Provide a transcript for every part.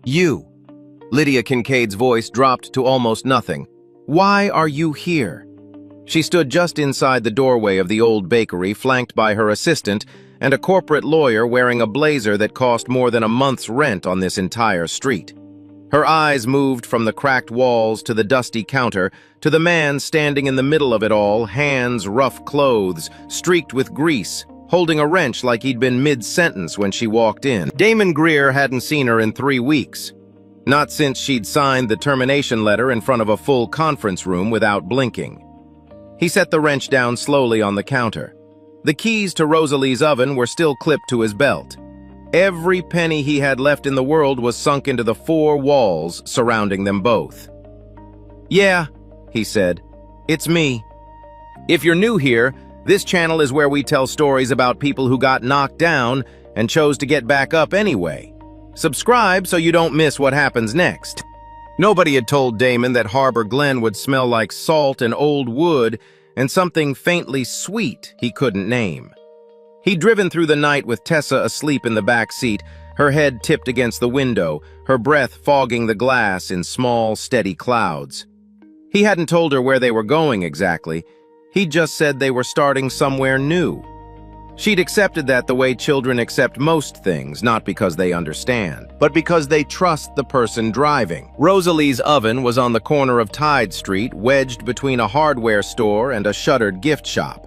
You. Lydia Kincaid's voice dropped to almost nothing. Why are you here? She stood just inside the doorway of the old bakery, flanked by her assistant and a corporate lawyer wearing a blazer that cost more than a month's rent on this entire street. Her eyes moved from the cracked walls to the dusty counter to the man standing in the middle of it all, hands rough clothes, streaked with grease, holding a wrench like he'd been mid-sentence when she walked in. Damon Greer hadn't seen her in 3 weeks. Not since she'd signed the termination letter in front of a full conference room without blinking. He set the wrench down slowly on the counter. The keys to Rosalie's oven were still clipped to his belt. Every penny he had left in the world was sunk into the 4 walls surrounding them both. "Yeah," he said, "it's me. If you're new here, this channel is where we tell stories about people who got knocked down and chose to get back up anyway. Subscribe so you don't miss what happens next." Nobody had told Damon that Harbor Glen would smell like salt and old wood and something faintly sweet he couldn't name. He'd driven through the night with Tessa asleep in the back seat, her head tipped against the window, her breath fogging the glass in small, steady clouds. He hadn't told her where they were going exactly. He'd just said they were starting somewhere new. She'd accepted that the way children accept most things, not because they understand, but because they trust the person driving. Rosalie's oven was on the corner of Tide Street, wedged between a hardware store and a shuttered gift shop.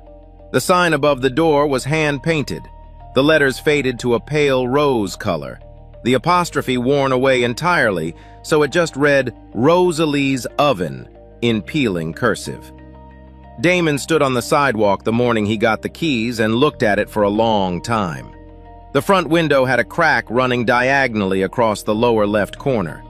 The sign above the door was hand-painted, the letters faded to a pale rose color, the apostrophe worn away entirely, so it just read Rosalie's Oven in peeling cursive. Damon stood on the sidewalk the morning he got the keys and looked at it for a long time. The front window had a crack running diagonally across the lower left corner.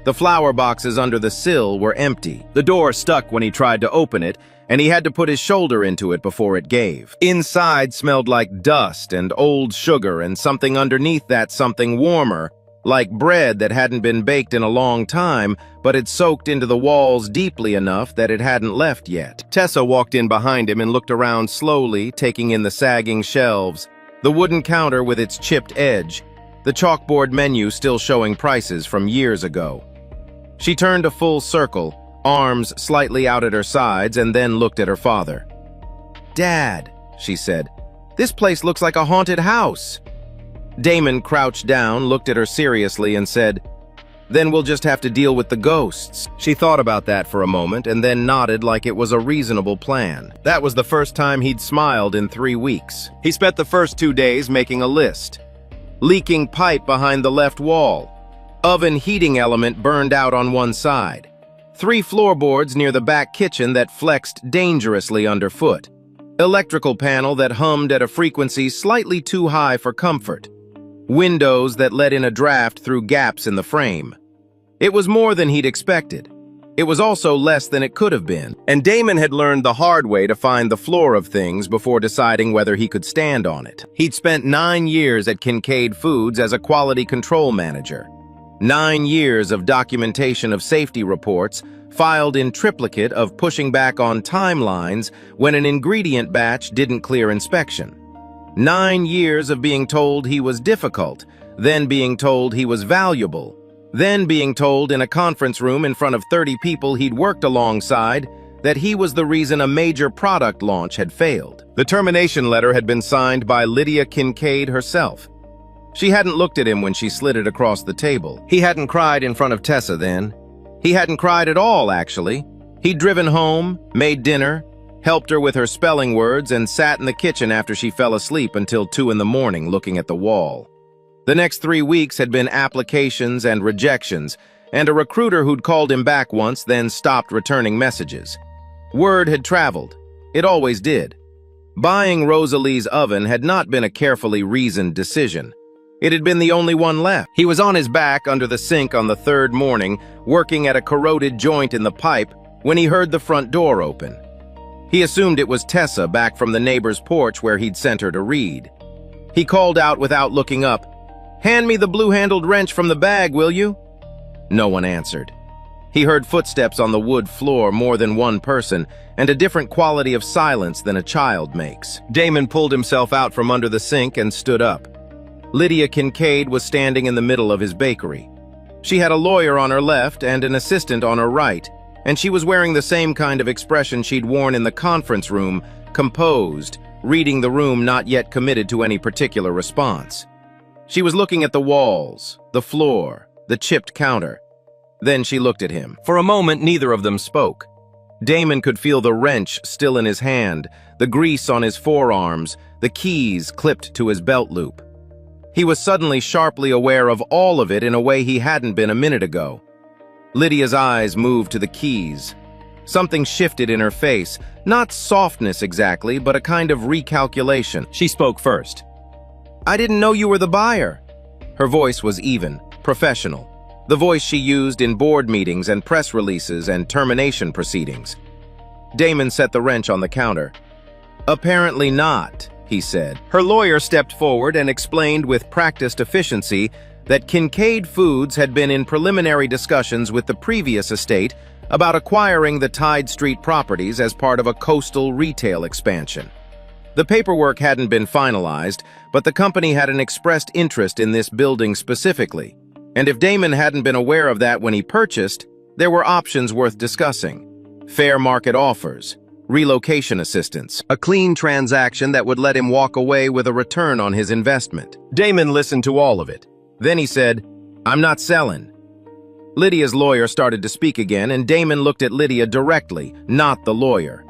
The flower boxes under the sill were empty. The door stuck when he tried to open it, and he had to put his shoulder into it before it gave. Inside smelled like dust and old sugar and something underneath that something warmer, like bread that hadn't been baked in a long time, but had soaked into the walls deeply enough that it hadn't left yet. Tessa walked in behind him and looked around slowly, taking in the sagging shelves, the wooden counter with its chipped edge, the chalkboard menu still showing prices from years ago. She turned a full circle, arms slightly out at her sides, and then looked at her father. "Dad," she said, "this place looks like a haunted house." Damon crouched down, looked at her seriously, and said, "Then we'll just have to deal with the ghosts." She thought about that for a moment and then nodded like it was a reasonable plan. That was the first time he'd smiled in 3 weeks. He spent the first 2 days making a list. Leaking pipe behind the left wall. Oven heating element burned out on one side. 3 floorboards near the back kitchen that flexed dangerously underfoot. Electrical panel that hummed at a frequency slightly too high for comfort. Windows that let in a draft through gaps in the frame. It was more than he'd expected. It was also less than it could have been. And Damon had learned the hard way to find the floor of things before deciding whether he could stand on it. He'd spent 9 years at Kincaid Foods as a quality control manager. 9 years of documentation of safety reports, filed in triplicate of pushing back on timelines when an ingredient batch didn't clear inspection. 9 years of being told he was difficult, then being told he was valuable, then being told in a conference room in front of 30 people he'd worked alongside that he was the reason a major product launch had failed. The termination letter had been signed by Lydia Kincaid herself. She hadn't looked at him when she slid it across the table. He hadn't cried in front of Tessa then. He hadn't cried at all, actually. He'd driven home, made dinner, helped her with her spelling words, and sat in the kitchen after she fell asleep until 2 in the morning looking at the wall. The next 3 weeks had been applications and rejections, and a recruiter who'd called him back once then stopped returning messages. Word had traveled. It always did. Buying Rosalie's oven had not been a carefully reasoned decision. It had been the only one left. He was on his back under the sink on the 3rd morning, working at a corroded joint in the pipe, when he heard the front door open. He assumed it was Tessa back from the neighbor's porch where he'd sent her to read. He called out without looking up, "Hand me the blue-handled wrench from the bag, will you?" No one answered. He heard footsteps on the wood floor, more than one person, and a different quality of silence than a child makes. Damon pulled himself out from under the sink and stood up. Lydia Kincaid was standing in the middle of his bakery. She had a lawyer on her left and an assistant on her right, and she was wearing the same kind of expression she'd worn in the conference room, composed, reading the room, not yet committed to any particular response. She was looking at the walls, the floor, the chipped counter. Then she looked at him. For a moment, neither of them spoke. Damon could feel the wrench still in his hand, the grease on his forearms, the keys clipped to his belt loop. He was suddenly sharply aware of all of it in a way he hadn't been a minute ago. Lydia's eyes moved to the keys. Something shifted in her face, not softness exactly, but a kind of recalculation. She spoke first. "I didn't know you were the buyer." Her voice was even, professional, the voice she used in board meetings and press releases and termination proceedings. Damon set the wrench on the counter. "Apparently not," he said. Her lawyer stepped forward and explained with practiced efficiency that Kincaid Foods had been in preliminary discussions with the previous estate about acquiring the Tide Street properties as part of a coastal retail expansion. The paperwork hadn't been finalized, but the company had an expressed interest in this building specifically, and if Damon hadn't been aware of that when he purchased, there were options worth discussing. Fair market offers, relocation assistance, a clean transaction that would let him walk away with a return on his investment. Damon listened to all of it. Then he said, "I'm not selling." Lydia's lawyer started to speak again, and Damon looked at Lydia directly, not the lawyer.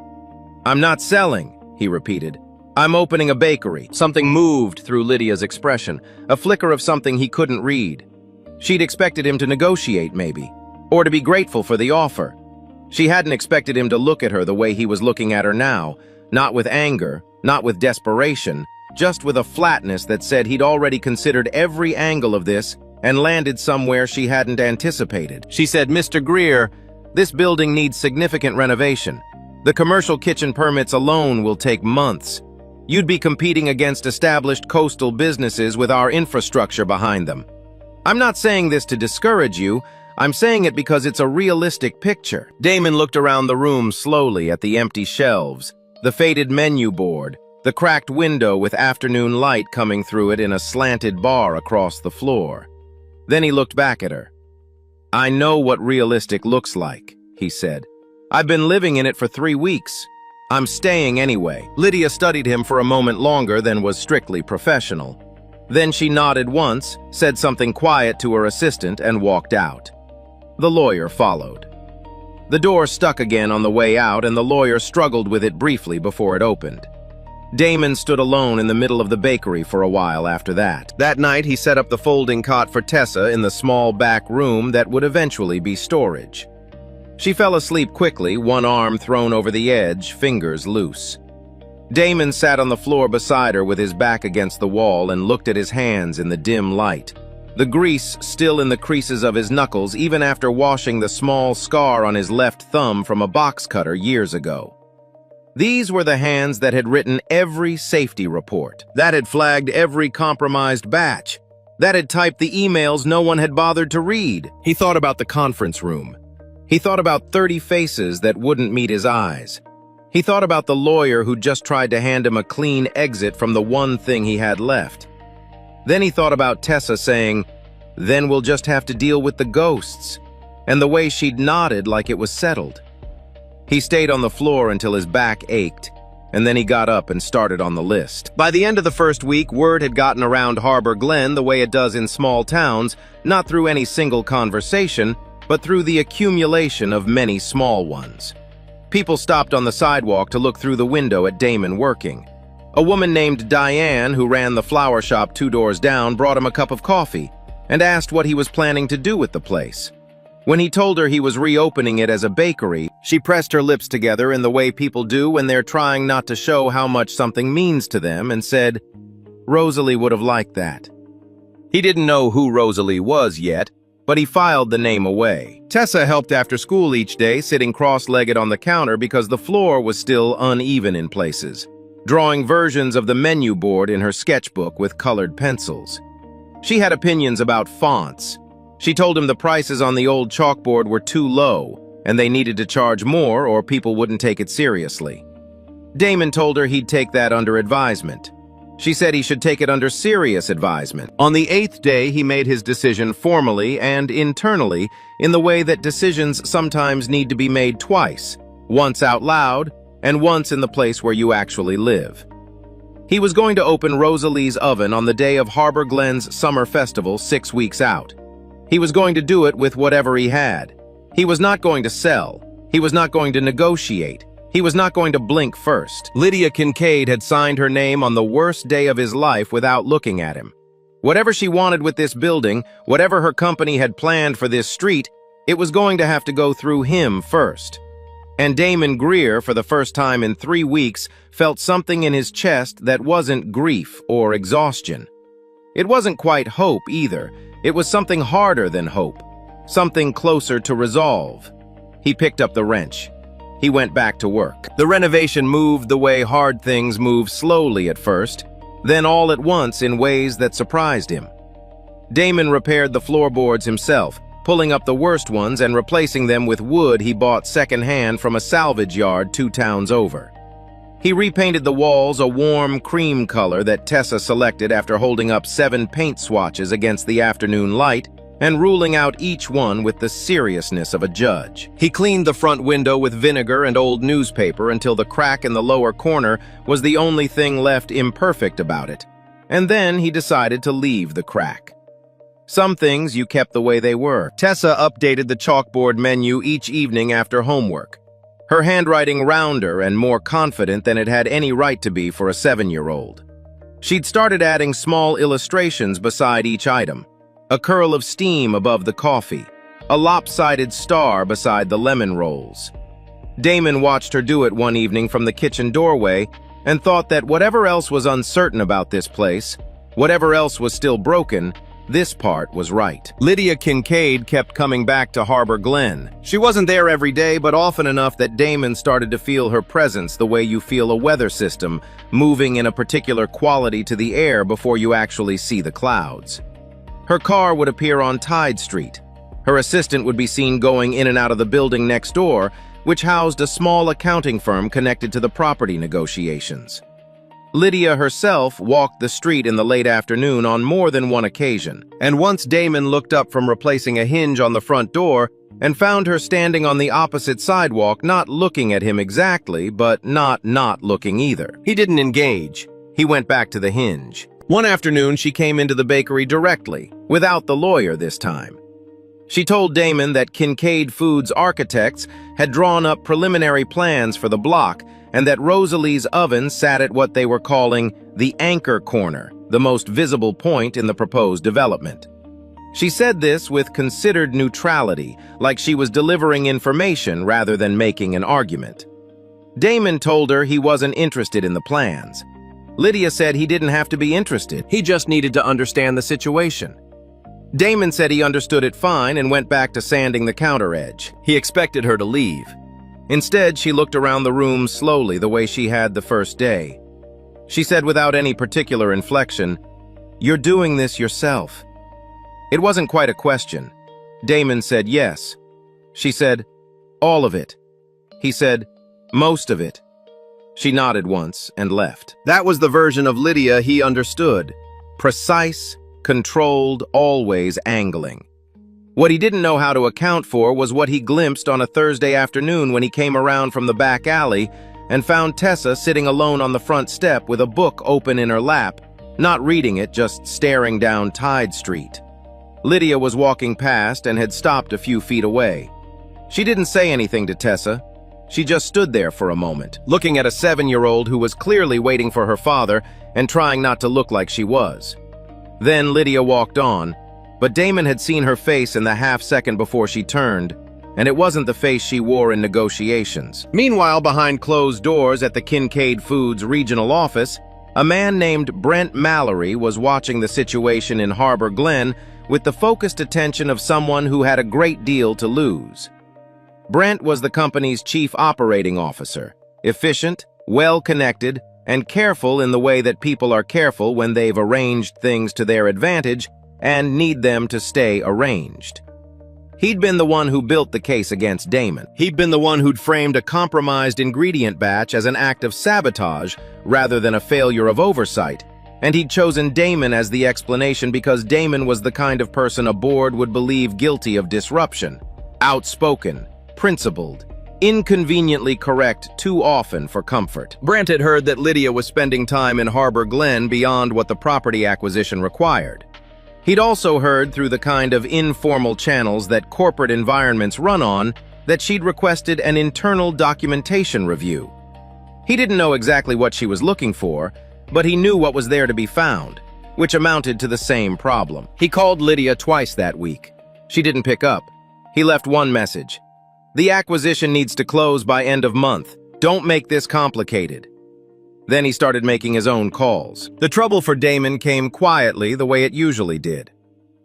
"I'm not selling," he repeated. "I'm opening a bakery." Something moved through Lydia's expression, a flicker of something he couldn't read. She'd expected him to negotiate, maybe, or to be grateful for the offer. She hadn't expected him to look at her the way he was looking at her now, not with anger, not with desperation, just with a flatness that said he'd already considered every angle of this and landed somewhere she hadn't anticipated. She said, "Mr. Greer, this building needs significant renovation. The commercial kitchen permits alone will take months. You'd be competing against established coastal businesses with our infrastructure behind them. I'm not saying this to discourage you, I'm saying it because it's a realistic picture." Damon looked around the room slowly at the empty shelves, the faded menu board, the cracked window with afternoon light coming through it in a slanted bar across the floor. Then he looked back at her. "I know what realistic looks like," he said. "I've been living in it for 3 weeks. I'm staying anyway." Lydia studied him for a moment longer than was strictly professional. Then she nodded once, said something quiet to her assistant, and walked out. The lawyer followed. The door stuck again on the way out, and the lawyer struggled with it briefly before it opened. Damon stood alone in the middle of the bakery for a while after that. That night, he set up the folding cot for Tessa in the small back room that would eventually be storage. She fell asleep quickly, one arm thrown over the edge, fingers loose. Damon sat on the floor beside her with his back against the wall and looked at his hands in the dim light, the grease still in the creases of his knuckles even after washing the small scar on his left thumb from a box cutter years ago. These were the hands that had written every safety report, that had flagged every compromised batch, that had typed the emails no one had bothered to read. He thought about the conference room. He thought about 30 faces that wouldn't meet his eyes. He thought about the lawyer who just tried to hand him a clean exit from the one thing he had left. Then he thought about Tessa saying, "Then we'll just have to deal with the ghosts," and the way she'd nodded like it was settled. He stayed on the floor until his back ached, and then he got up and started on the list. By the end of the first week, word had gotten around Harbor Glen the way it does in small towns, not through any single conversation, but through the accumulation of many small ones. People stopped on the sidewalk to look through the window at Damon working. A woman named Diane, who ran the flower shop 2 doors down, brought him a cup of coffee and asked what he was planning to do with the place. When he told her he was reopening it as a bakery, she pressed her lips together in the way people do when they're trying not to show how much something means to them and said, "Rosalie would have liked that." He didn't know who Rosalie was yet, but he filed the name away. Tessa helped after school each day, sitting cross-legged on the counter because the floor was still uneven in places, drawing versions of the menu board in her sketchbook with colored pencils. She had opinions about fonts. She told him the prices on the old chalkboard were too low, and they needed to charge more or people wouldn't take it seriously. Damon told her he'd take that under advisement. She said he should take it under serious advisement. On the 8th day, he made his decision formally and internally in the way that decisions sometimes need to be made twice, once out loud and once in the place where you actually live. He was going to open Rosalie's oven on the day of Harbor Glen's summer festival 6 weeks out. He was going to do it with whatever he had. He was not going to sell. He was not going to negotiate. He was not going to blink first. Lydia Kincaid had signed her name on the worst day of his life without looking at him. Whatever she wanted with this building, whatever her company had planned for this street, it was going to have to go through him first. And Damon Greer, for the first time in 3 weeks, felt something in his chest that wasn't grief or exhaustion. It wasn't quite hope either. It was something harder than hope, something closer to resolve. He picked up the wrench. He went back to work. The renovation moved the way hard things move slowly at first, then all at once in ways that surprised him. Damon repaired the floorboards himself, pulling up the worst ones and replacing them with wood he bought secondhand from a salvage yard 2 towns over. He repainted the walls a warm cream color that Tessa selected after holding up 7 paint swatches against the afternoon light and ruling out each one with the seriousness of a judge. He cleaned the front window with vinegar and old newspaper until the crack in the lower corner was the only thing left imperfect about it. And then he decided to leave the crack. Some things you kept the way they were. Tessa updated the chalkboard menu each evening after homework, her handwriting rounder and more confident than it had any right to be for a 7-year-old. She'd started adding small illustrations beside each item. A curl of steam above the coffee, a lopsided star beside the lemon rolls. Damon watched her do it one evening from the kitchen doorway and thought that whatever else was uncertain about this place, whatever else was still broken, this part was right. Lydia Kincaid kept coming back to Harbor Glen. She wasn't there every day, but often enough that Damon started to feel her presence the way you feel a weather system moving in a particular quality to the air before you actually see the clouds. Her car would appear on Tide Street. Her assistant would be seen going in and out of the building next door, which housed a small accounting firm connected to the property negotiations. Lydia herself walked the street in the late afternoon on more than one occasion, and once Damon looked up from replacing a hinge on the front door and found her standing on the opposite sidewalk, not looking at him exactly, but not looking either. He didn't engage. He went back to the hinge. One afternoon, she came into the bakery directly, without the lawyer this time. She told Damon that Kincaid Foods architects had drawn up preliminary plans for the block and that Rosalie's oven sat at what they were calling the anchor corner, the most visible point in the proposed development. She said this with considered neutrality, like she was delivering information rather than making an argument. Damon told her he wasn't interested in the plans. Lydia said he didn't have to be interested, he just needed to understand the situation. Damon said he understood it fine and went back to sanding the counter edge. He expected her to leave. Instead, she looked around the room slowly the way she had the first day. She said without any particular inflection, "You're doing this yourself." It wasn't quite a question. Damon said yes. She said, "All of it." He said, "Most of it." She nodded once and left. That was the version of Lydia he understood. Precise, controlled, always angling. What he didn't know how to account for was what he glimpsed on a Thursday afternoon when he came around from the back alley and found Tessa sitting alone on the front step with a book open in her lap, not reading it, just staring down Tide Street. Lydia was walking past and had stopped a few feet away. She didn't say anything to Tessa. She just stood there for a moment, looking at a 7-year-old who was clearly waiting for her father and trying not to look like she was. Then Lydia walked on, but Damon had seen her face in the half-second before she turned, and it wasn't the face she wore in negotiations. Meanwhile, behind closed doors at the Kincaid Foods regional office, a man named Brent Mallory was watching the situation in Harbor Glen with the focused attention of someone who had a great deal to lose. Brent was the company's chief operating officer, efficient, well-connected, and careful in the way that people are careful when they've arranged things to their advantage and need them to stay arranged. He'd been the one who built the case against Damon. He'd been the one who'd framed a compromised ingredient batch as an act of sabotage rather than a failure of oversight, And he'd chosen Damon as the explanation because Damon was the kind of person a board would believe guilty of disruption. Outspoken, principled, inconveniently correct too often for comfort. Brent had heard that Lydia was spending time in Harbor Glen beyond what the property acquisition required. He'd also heard through the kind of informal channels that corporate environments run on that she'd requested an internal documentation review. He didn't know exactly what she was looking for, but he knew what was there to be found, which amounted to the same problem. He called Lydia twice that week. She didn't pick up. He left one message. "The acquisition needs to close by end of month. Don't make this complicated." Then he started making his own calls. The trouble for Damon came quietly the way it usually did.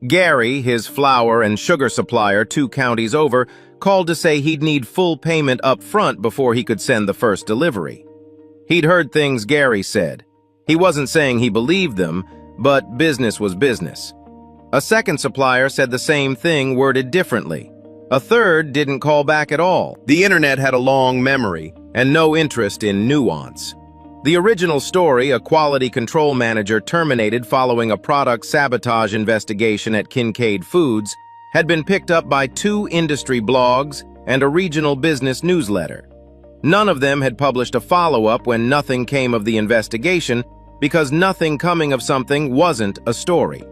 Gary, his flour and sugar supplier 2 counties over, called to say he'd need full payment up front before he could send the first delivery. He'd heard things Gary said. He wasn't saying he believed them, but business was business. A second supplier said the same thing worded differently. A third didn't call back at all. The internet had a long memory and no interest in nuance. The original story, a quality control manager terminated following a product sabotage investigation at Kincaid Foods, had been picked up by 2 industry blogs and a regional business newsletter. None of them had published a follow-up when nothing came of the investigation because nothing coming of something wasn't a story.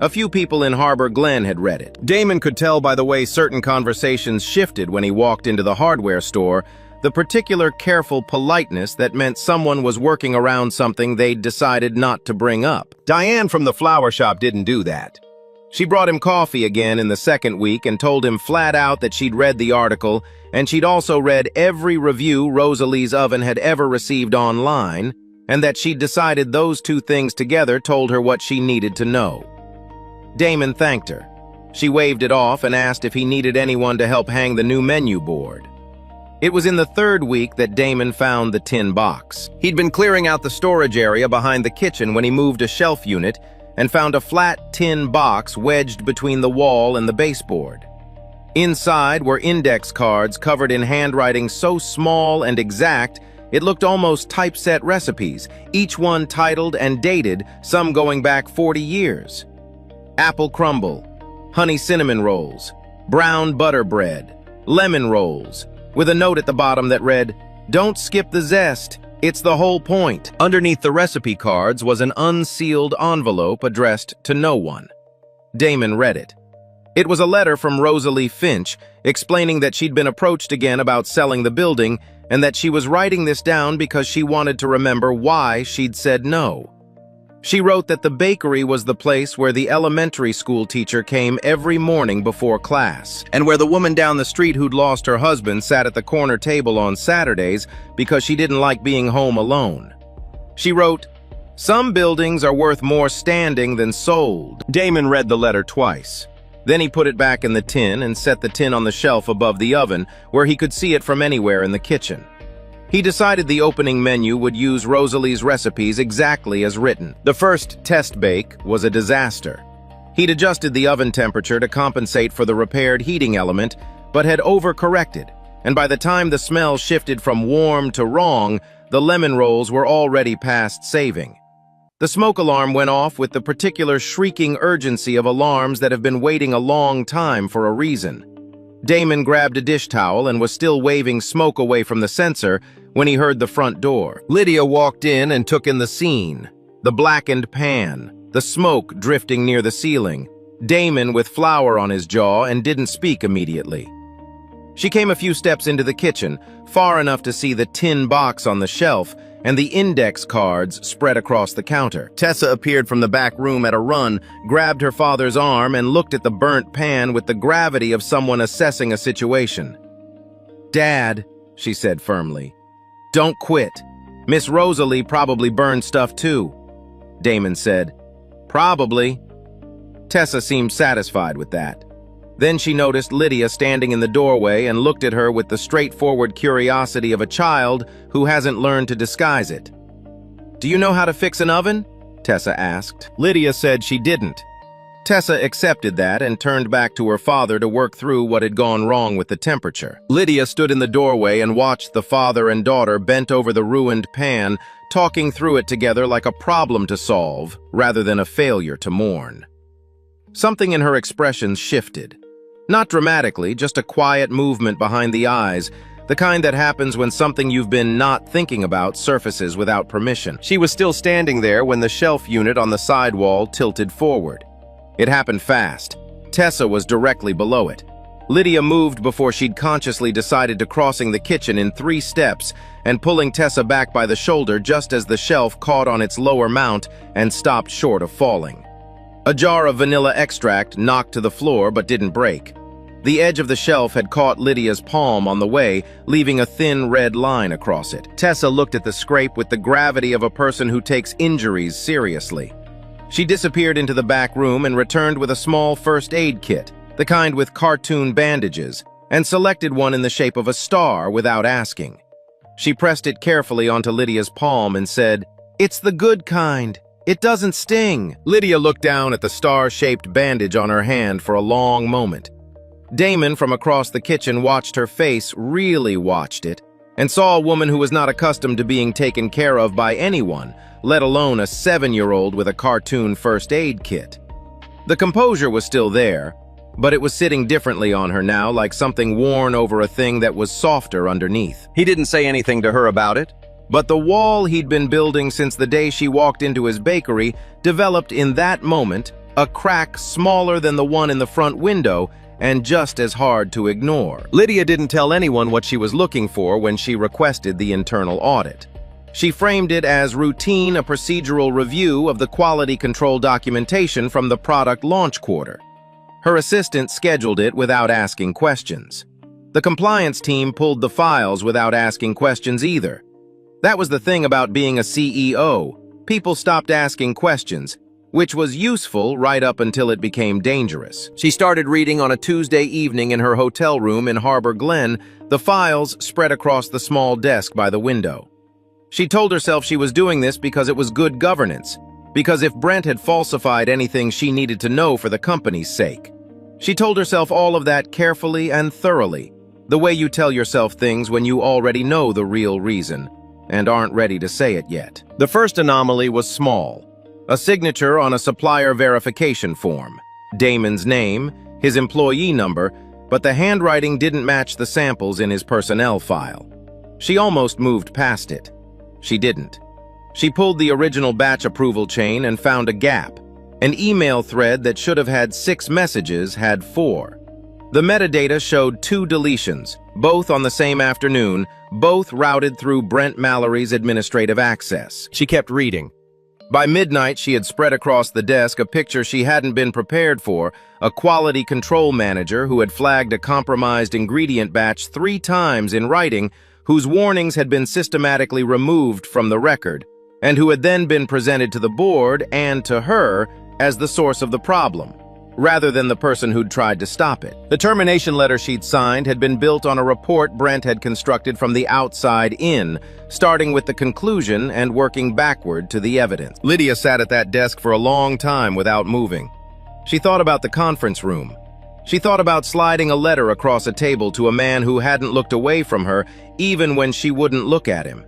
A few people in Harbor Glen had read it. Damon could tell by the way certain conversations shifted when he walked into the hardware store, the particular careful politeness that meant someone was working around something they'd decided not to bring up. Diane from the flower shop didn't do that. She brought him coffee again in the second week and told him flat out that she'd read the article and she'd also read every review Rosalie's Oven had ever received online, and that she'd decided those 2 things together told her what she needed to know. Damon thanked her. She waved it off and asked if he needed anyone to help hang the new menu board. It was in the 3rd week that Damon found the tin box. He'd been clearing out the storage area behind the kitchen when he moved a shelf unit and found a flat tin box wedged between the wall and the baseboard. Inside were index cards covered in handwriting so small and exact it looked almost typeset recipes, each one titled and dated, some going back 40 years. Apple crumble, honey cinnamon rolls, brown butter bread, lemon rolls, with a note at the bottom that read, "Don't skip the zest, it's the whole point." Underneath the recipe cards was an unsealed envelope addressed to no one. Damon read it. It was a letter from Rosalie Finch explaining that she'd been approached again about selling the building and that she was writing this down because she wanted to remember why she'd said no. She wrote that the bakery was the place where the elementary school teacher came every morning before class, and where the woman down the street who'd lost her husband sat at the corner table on Saturdays because she didn't like being home alone. She wrote, "Some buildings are worth more standing than sold." Damon read the letter twice. Then he put it back in the tin and set the tin on the shelf above the oven, where he could see it from anywhere in the kitchen. He decided the opening menu would use Rosalie's recipes exactly as written. The first test bake was a disaster. He'd adjusted the oven temperature to compensate for the repaired heating element, but had overcorrected, and by the time the smell shifted from warm to wrong, the lemon rolls were already past saving. The smoke alarm went off with the particular shrieking urgency of alarms that have been waiting a long time for a reason. Damon grabbed a dish towel and was still waving smoke away from the sensor when he heard the front door. Lydia walked in and took in the scene. The blackened pan, the smoke drifting near the ceiling, Damon with flour on his jaw and didn't speak immediately. She came a few steps into the kitchen, far enough to see the tin box on the shelf and the index cards spread across the counter. Tessa appeared from the back room at a run, grabbed her father's arm, and looked at the burnt pan with the gravity of someone assessing a situation. "Dad," she said firmly, "don't quit. Miss Rosalie probably burned stuff too." Damon said, "Probably." Tessa seemed satisfied with that. Then she noticed Lydia standing in the doorway and looked at her with the straightforward curiosity of a child who hasn't learned to disguise it. "Do you know how to fix an oven?" Tessa asked. Lydia said she didn't. Tessa accepted that and turned back to her father to work through what had gone wrong with the temperature. Lydia stood in the doorway and watched the father and daughter bent over the ruined pan, talking through it together like a problem to solve rather than a failure to mourn. Something in her expressions shifted. Not dramatically, just a quiet movement behind the eyes, the kind that happens when something you've been not thinking about surfaces without permission. She was still standing there when the shelf unit on the side wall tilted forward. It happened fast. Tessa was directly below it. Lydia moved before she'd consciously decided to crossing the kitchen in 3 steps and pulling Tessa back by the shoulder just as the shelf caught on its lower mount and stopped short of falling. A jar of vanilla extract knocked to the floor but didn't break. The edge of the shelf had caught Lydia's palm on the way, leaving a thin red line across it. Tessa looked at the scrape with the gravity of a person who takes injuries seriously. She disappeared into the back room and returned with a small first aid kit, the kind with cartoon bandages, and selected one in the shape of a star without asking. She pressed it carefully onto Lydia's palm and said, "It's the good kind. It doesn't sting." Lydia looked down at the star-shaped bandage on her hand for a long moment. Damon from across the kitchen watched her face, really watched it, and saw a woman who was not accustomed to being taken care of by anyone, let alone a 7-year-old with a cartoon first aid kit. The composure was still there, but it was sitting differently on her now, like something worn over a thing that was softer underneath. He didn't say anything to her about it, but the wall he'd been building since the day she walked into his bakery developed in that moment, a crack smaller than the one in the front window and just as hard to ignore. Lydia didn't tell anyone what she was looking for when she requested the internal audit. She framed it as routine, a procedural review of the quality control documentation from the product launch quarter. Her assistant scheduled it without asking questions. The compliance team pulled the files without asking questions either. That was the thing about being a CEO. People stopped asking questions, which was useful right up until it became dangerous. She started reading on a Tuesday evening in her hotel room in Harbor Glen, the files spread across the small desk by the window. She told herself she was doing this because it was good governance, because if Brent had falsified anything she needed to know for the company's sake. She told herself all of that carefully and thoroughly, the way you tell yourself things when you already know the real reason and aren't ready to say it yet. The first anomaly was small. A signature on a supplier verification form. Damon's name, his employee number, but the handwriting didn't match the samples in his personnel file. She almost moved past it. She didn't. She pulled the original batch approval chain and found a gap. An email thread that should have had 6 messages had 4. The metadata showed 2 deletions, both on the same afternoon, both routed through Brent Mallory's administrative access. She kept reading. By midnight, she had spread across the desk a picture she hadn't been prepared for, a quality control manager who had flagged a compromised ingredient batch 3 times in writing, whose warnings had been systematically removed from the record, and who had then been presented to the board and to her as the source of the problem, rather than the person who'd tried to stop it. The termination letter she'd signed had been built on a report Brent had constructed from the outside in, starting with the conclusion and working backward to the evidence. Lydia sat at that desk for a long time without moving. She thought about the conference room. She thought about sliding a letter across a table to a man who hadn't looked away from her, even when she wouldn't look at him.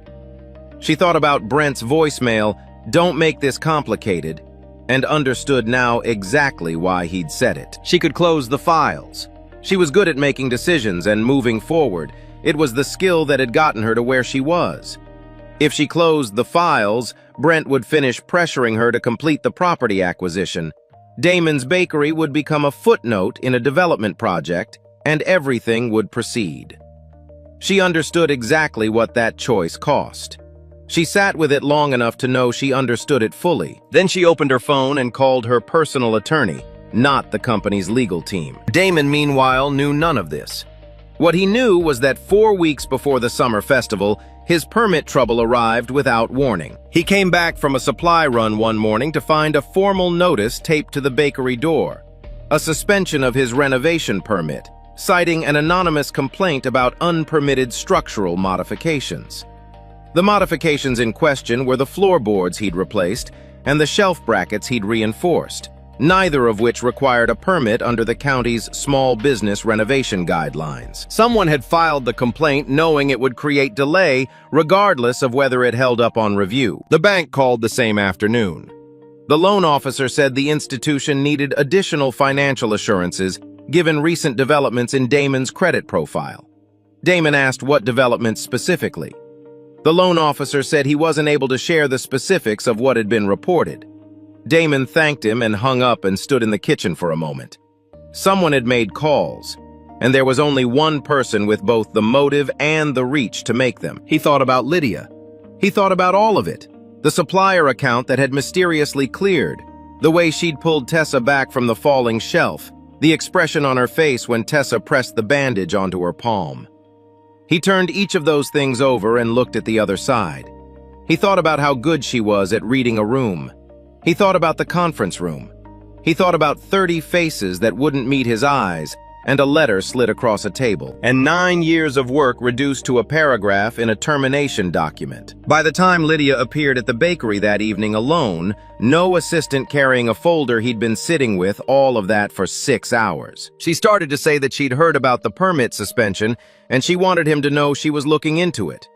She thought about Brent's voicemail, "Don't make this complicated," and understood now exactly why he'd said it. She could close the files. She was good at making decisions and moving forward. It was the skill that had gotten her to where she was. If she closed the files, Brent would finish pressuring her to complete the property acquisition. Damon's Bakery would become a footnote in a development project, and everything would proceed. She understood exactly what that choice cost. She sat with it long enough to know she understood it fully. Then she opened her phone and called her personal attorney, not the company's legal team. Damon, meanwhile, knew none of this. What he knew was that 4 weeks before the summer festival, his permit trouble arrived without warning. He came back from a supply run one morning to find a formal notice taped to the bakery door, a suspension of his renovation permit, citing an anonymous complaint about unpermitted structural modifications. The modifications in question were the floorboards he'd replaced and the shelf brackets he'd reinforced. neither of which required a permit under the county's small business renovation guidelines. Someone had filed the complaint knowing it would create delay regardless of whether it held up on review. The bank called the same afternoon. The loan officer said the institution needed additional financial assurances given recent developments in Damon's credit profile. Damon asked what developments specifically. The loan officer said he wasn't able to share the specifics of what had been reported. Damon thanked him and hung up and stood in the kitchen for a moment. Someone had made calls, and there was only one person with both the motive and the reach to make them. He thought about Lydia. He thought about all of it. The supplier account that had mysteriously cleared, the way she'd pulled Tessa back from the falling shelf, the expression on her face when Tessa pressed the bandage onto her palm. He turned each of those things over and looked at the other side. He thought about how good she was at reading a room. He thought about the conference room. He thought about 30 faces that wouldn't meet his eyes, and a letter slid across a table, and 9 years of work reduced to a paragraph in a termination document. By the time Lydia appeared at the bakery that evening alone, no assistant carrying a folder he'd been sitting with all of that for 6 hours. She started to say that she'd heard about the permit suspension, and she wanted him to know she was looking into it.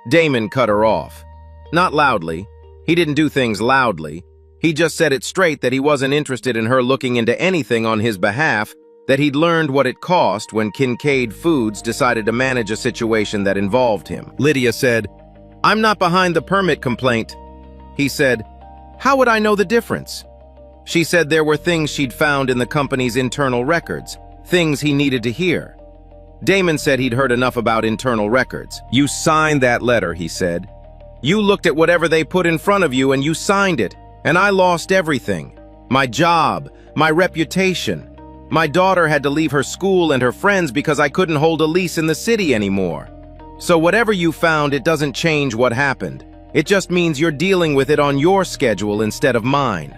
Damon cut her off. Not loudly. He didn't do things loudly. He just said it straight that he wasn't interested in her looking into anything on his behalf, that he'd learned what it cost when Kincaid Foods decided to manage a situation that involved him. Lydia said, "I'm not behind the permit complaint." He said, "How would I know the difference?" She said there were things she'd found in the company's internal records, things he needed to hear. Damon said he'd heard enough about internal records. "You signed that letter," he said. "You looked at whatever they put in front of you and you signed it. And I lost everything. My job, my reputation. My daughter had to leave her school and her friends because I couldn't hold a lease in the city anymore. So whatever you found, it doesn't change what happened. It just means you're dealing with it on your schedule instead of mine."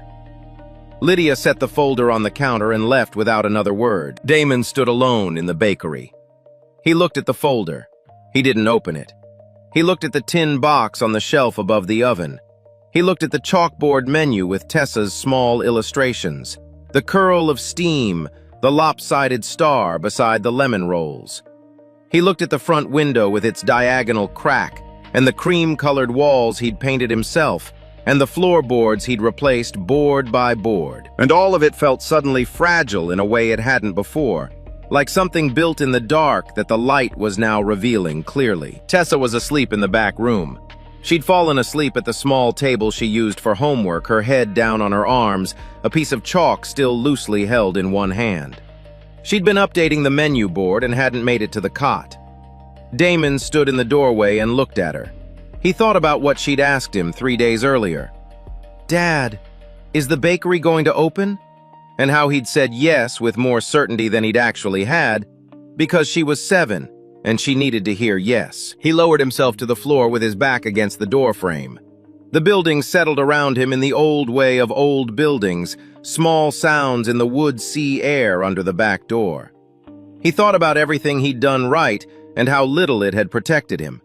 Lydia set the folder on the counter and left without another word. Damon stood alone in the bakery. He looked at the folder. He didn't open it. He looked at the tin box on the shelf above the oven. He looked at the chalkboard menu with Tessa's small illustrations, the curl of steam, the lopsided star beside the lemon rolls. He looked at the front window with its diagonal crack, and the cream-colored walls he'd painted himself, and the floorboards he'd replaced board by board. And all of it felt suddenly fragile in a way it hadn't before, like something built in the dark that the light was now revealing clearly. Tessa was asleep in the back room. She'd fallen asleep at the small table she used for homework, her head down on her arms, a piece of chalk still loosely held in one hand. She'd been updating the menu board and hadn't made it to the cot. Damon stood in the doorway and looked at her. He thought about what she'd asked him 3 days earlier. "Dad, is the bakery going to open?" And how he'd said yes with more certainty than he'd actually had, because she was 7. And she needed to hear yes. He lowered himself to the floor with his back against the doorframe. The buildings settled around him in the old way of old buildings, small sounds in the wood-sea air under the back door. He thought about everything he'd done right and how little it had protected him.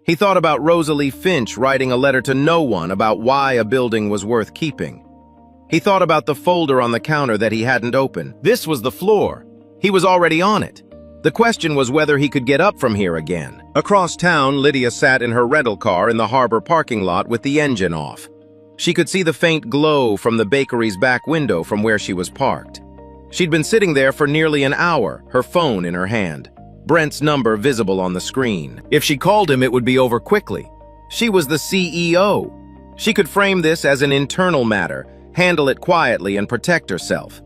He thought about Rosalie Finch writing a letter to no one about why a building was worth keeping. He thought about the folder on the counter that he hadn't opened. This was the floor. He was already on it. The question was whether he could get up from here again. Across town, Lydia sat in her rental car in the harbor parking lot with the engine off. She could see the faint glow from the bakery's back window from where she was parked. She'd been sitting there for nearly an hour, her phone in her hand, Brent's number visible on the screen. If she called him, it would be over quickly. She was the CEO. She could frame this as an internal matter, handle it quietly, and protect herself.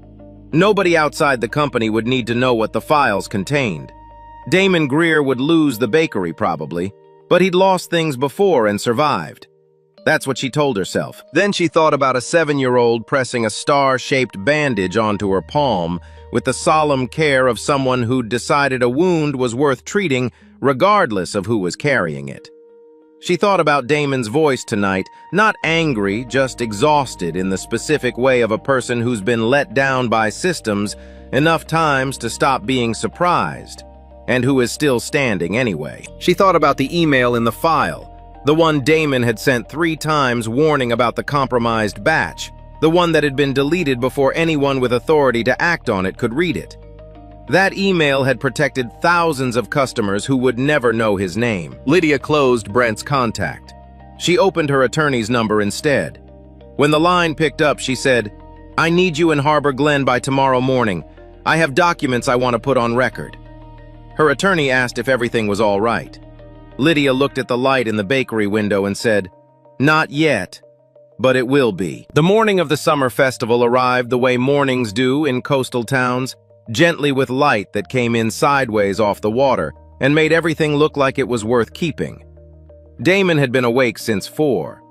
Nobody outside the company would need to know what the files contained. Damon Greer would lose the bakery probably, but he'd lost things before and survived. That's what she told herself. Then she thought about a 7-year-old pressing a star-shaped bandage onto her palm with the solemn care of someone who'd decided a wound was worth treating regardless of who was carrying it. She thought about Damon's voice tonight, not angry, just exhausted in the specific way of a person who's been let down by systems enough times to stop being surprised, and who is still standing anyway. She thought about the email in the file, the one Damon had sent 3 times warning about the compromised batch, the one that had been deleted before anyone with authority to act on it could read it. That email had protected thousands of customers who would never know his name. Lydia closed Brent's contact. She opened her attorney's number instead. When the line picked up, she said, "I need you in Harbor Glen by tomorrow morning. I have documents I want to put on record." Her attorney asked if everything was all right. Lydia looked at the light in the bakery window and said, "Not yet, but it will be." The morning of the summer festival arrived the way mornings do in coastal towns, gently with light that came in sideways off the water and made everything look like it was worth keeping. Damon had been awake since 4.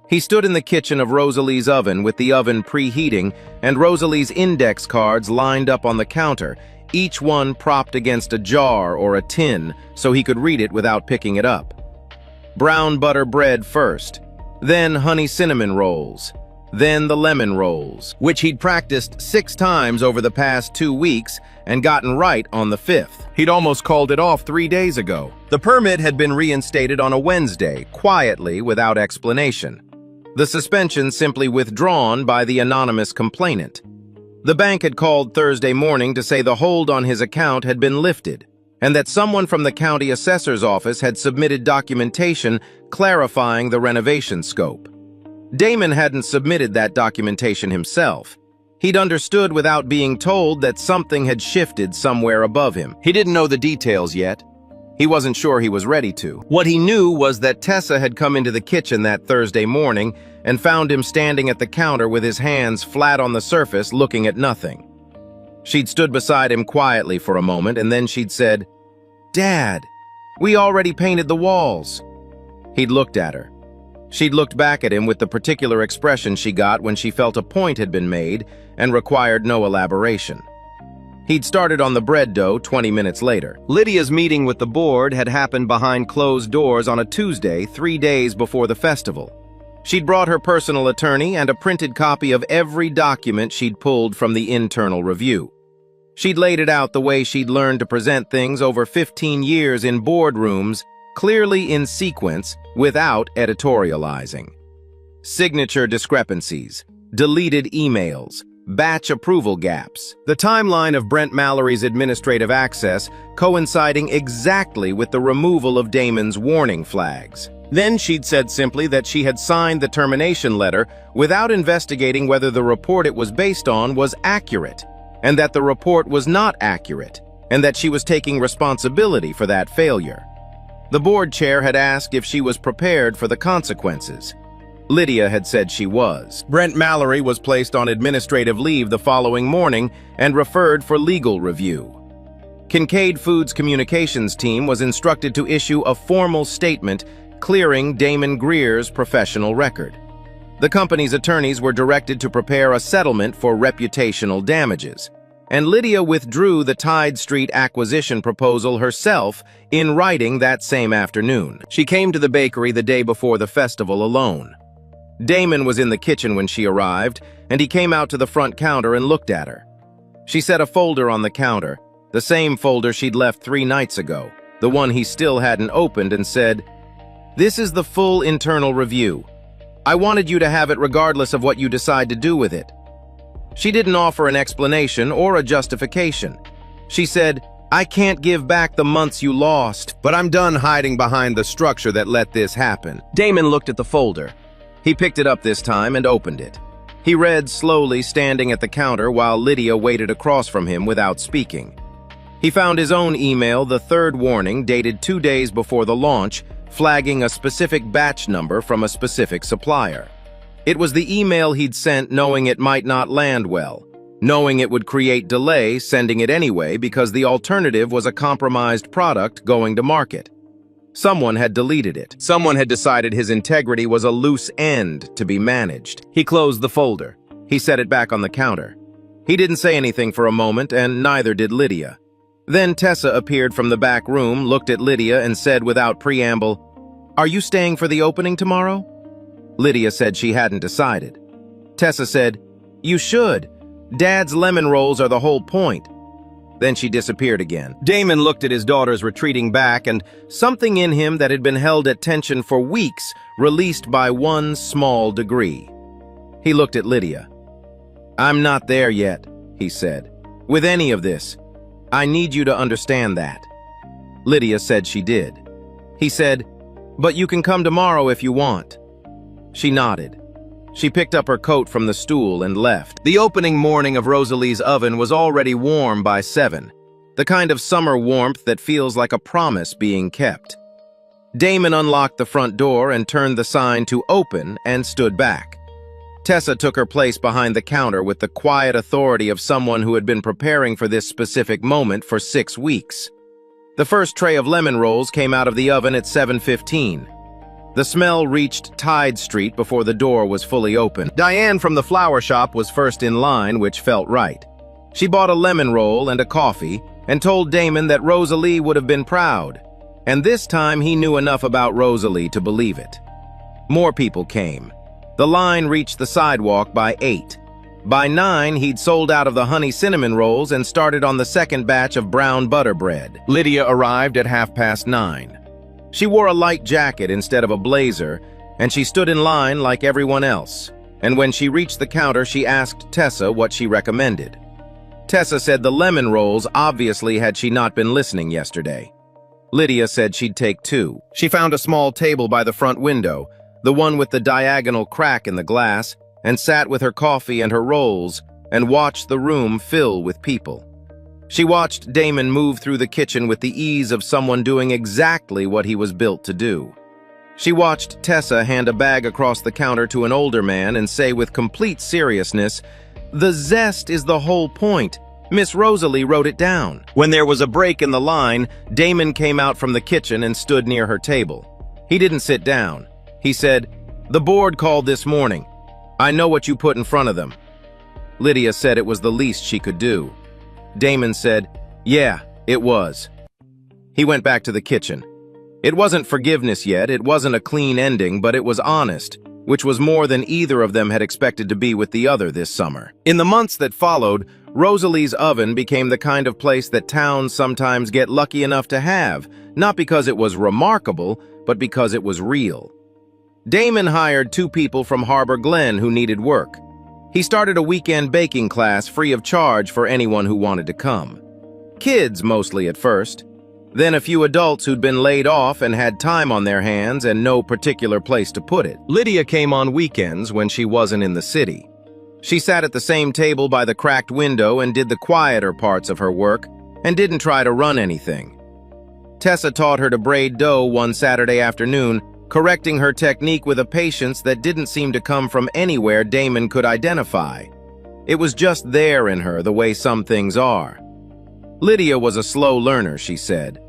He stood in the kitchen of Rosalie's oven with the oven preheating and Rosalie's index cards lined up on the counter, each one propped against a jar or a tin so he could read it without picking it up. Brown butter bread first, then honey cinnamon rolls, then the lemon rolls, which he'd practiced 6 times over the past 2 weeks and gotten right on the 5th. He'd almost called it off 3 days ago. The permit had been reinstated on a Wednesday, quietly, without explanation. The suspension simply withdrawn by the anonymous complainant. The bank had called Thursday morning to say the hold on his account had been lifted, and that someone from the county assessor's office had submitted documentation clarifying the renovation scope. Damon hadn't submitted that documentation himself. He'd understood without being told that something had shifted somewhere above him. He didn't know the details yet. He wasn't sure he was ready to. What he knew was that Tessa had come into the kitchen that Thursday morning and found him standing at the counter with his hands flat on the surface looking at nothing. She'd stood beside him quietly for a moment and then she'd said, "Dad, we already painted the walls." He'd looked at her. She'd looked back at him with the particular expression she got when she felt a point had been made and required no elaboration. He'd started on the bread dough 20 minutes later. Lydia's meeting with the board had happened behind closed doors on a Tuesday, 3 days before the festival. She'd brought her personal attorney and a printed copy of every document she'd pulled from the internal review. She'd laid it out the way she'd learned to present things over 15 years in boardrooms, clearly in sequence, without editorializing. Signature discrepancies, deleted emails, batch approval gaps. The timeline of Brent Mallory's administrative access coinciding exactly with the removal of Damon's warning flags. Then she'd said simply that she had signed the termination letter without investigating whether the report it was based on was accurate, and that the report was not accurate, and that she was taking responsibility for that failure. The board chair had asked if she was prepared for the consequences. Lydia had said she was. Brent Mallory was placed on administrative leave the following morning and referred for legal review. Kincaid Foods' communications team was instructed to issue a formal statement clearing Damon Greer's professional record. The company's attorneys were directed to prepare a settlement for reputational damages, and Lydia withdrew the Tide Street acquisition proposal herself in writing that same afternoon. She came to the bakery the day before the festival alone. Damon was in the kitchen when she arrived, and he came out to the front counter and looked at her. She set a folder on the counter, the same folder she'd left 3 nights ago, the one he still hadn't opened, and said, "This is the full internal review. I wanted you to have it regardless of what you decide to do with it." She didn't offer an explanation or a justification. She said, "I can't give back the months you lost, but I'm done hiding behind the structure that let this happen." Damon looked at the folder. He picked it up this time and opened it. He read slowly, standing at the counter while Lydia waited across from him without speaking. He found his own email, the 3rd warning, dated 2 days before the launch, flagging a specific batch number from a specific supplier. It was the email he'd sent knowing it might not land well, knowing it would create delay sending it anyway because the alternative was a compromised product going to market. Someone had deleted it. Someone had decided his integrity was a loose end to be managed. He closed the folder. He set it back on the counter. He didn't say anything for a moment, and neither did Lydia. Then Tessa appeared from the back room, looked at Lydia, and said without preamble, "Are you staying for the opening tomorrow?" Lydia said she hadn't decided. Tessa said, "You should. Dad's lemon rolls are the whole point." Then she disappeared again. Damon looked at his daughter's retreating back, and something in him that had been held at tension for weeks released by one small degree. He looked at Lydia. "I'm not there yet," he said. "With any of this. I need you to understand that." Lydia said she did. He said, "But you can come tomorrow if you want." She nodded. She picked up her coat from the stool and left. The opening morning of Rosalie's oven was already warm by 7, the kind of summer warmth that feels like a promise being kept. Damon unlocked the front door and turned the sign to open and stood back. Tessa took her place behind the counter with the quiet authority of someone who had been preparing for this specific moment for 6 weeks. The first tray of lemon rolls came out of the oven at 7:15. The smell reached Tide Street before the door was fully open. Diane from the flower shop was first in line, which felt right. She bought a lemon roll and a coffee and told Damon that Rosalie would have been proud. And this time he knew enough about Rosalie to believe it. More people came. The line reached the sidewalk by 8. By 9, he'd sold out of the honey cinnamon rolls and started on the second batch of brown butter bread. Lydia arrived at 9:30. She wore a light jacket instead of a blazer, and she stood in line like everyone else. And when she reached the counter, she asked Tessa what she recommended. Tessa said the lemon rolls, obviously had she not been listening yesterday. Lydia said she'd take 2. She found a small table by the front window, the one with the diagonal crack in the glass, and sat with her coffee and her rolls and watched the room fill with people. She watched Damon move through the kitchen with the ease of someone doing exactly what he was built to do. She watched Tessa hand a bag across the counter to an older man and say with complete seriousness, "The zest is the whole point. Miss Rosalie wrote it down." When there was a break in the line, Damon came out from the kitchen and stood near her table. He didn't sit down. He said, "The board called this morning. I know what you put in front of them." Lydia said it was the least she could do. Damon said, "Yeah, it was." He went back to the kitchen. It wasn't forgiveness yet, it wasn't a clean ending, but it was honest, which was more than either of them had expected to be with the other this summer. In the months that followed, Rosalie's oven became the kind of place that towns sometimes get lucky enough to have, not because it was remarkable, but because it was real. Damon hired 2 people from Harbor Glen who needed work. He started a weekend baking class free of charge for anyone who wanted to come. Kids mostly at first, then a few adults who'd been laid off and had time on their hands and no particular place to put it. Lydia came on weekends when she wasn't in the city. She sat at the same table by the cracked window and did the quieter parts of her work and didn't try to run anything. Tessa taught her to braid dough one Saturday afternoon, correcting her technique with a patience that didn't seem to come from anywhere Damon could identify. It was just there in her, the way some things are. Lydia was a slow learner, she said.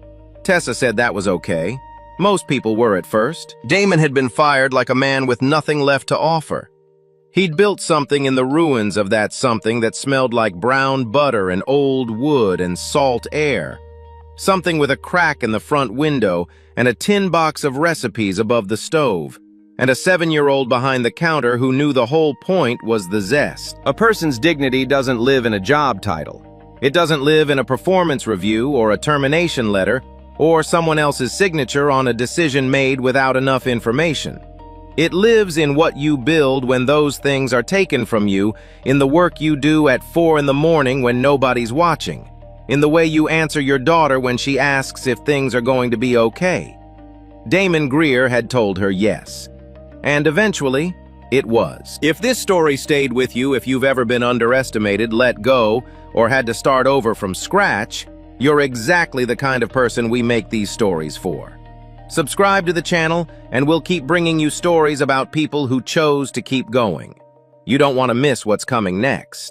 Tessa said that was okay. Most people were at first. Damon had been fired like a man with nothing left to offer. He'd built something in the ruins of that something that smelled like brown butter and old wood and salt air. Something with a crack in the front window and a tin box of recipes above the stove, and a 7-year-old behind the counter who knew the whole point was the zest. A person's dignity doesn't live in a job title. It doesn't live in a performance review or a termination letter or someone else's signature on a decision made without enough information. It lives in what you build when those things are taken from you, in the work you do at 4 in the morning when nobody's watching, in the way you answer your daughter when she asks if things are going to be okay. Damon Greer had told her yes. And eventually, it was. If this story stayed with you, if you've ever been underestimated, let go, or had to start over from scratch, you're exactly the kind of person we make these stories for. Subscribe to the channel, and we'll keep bringing you stories about people who chose to keep going. You don't want to miss what's coming next.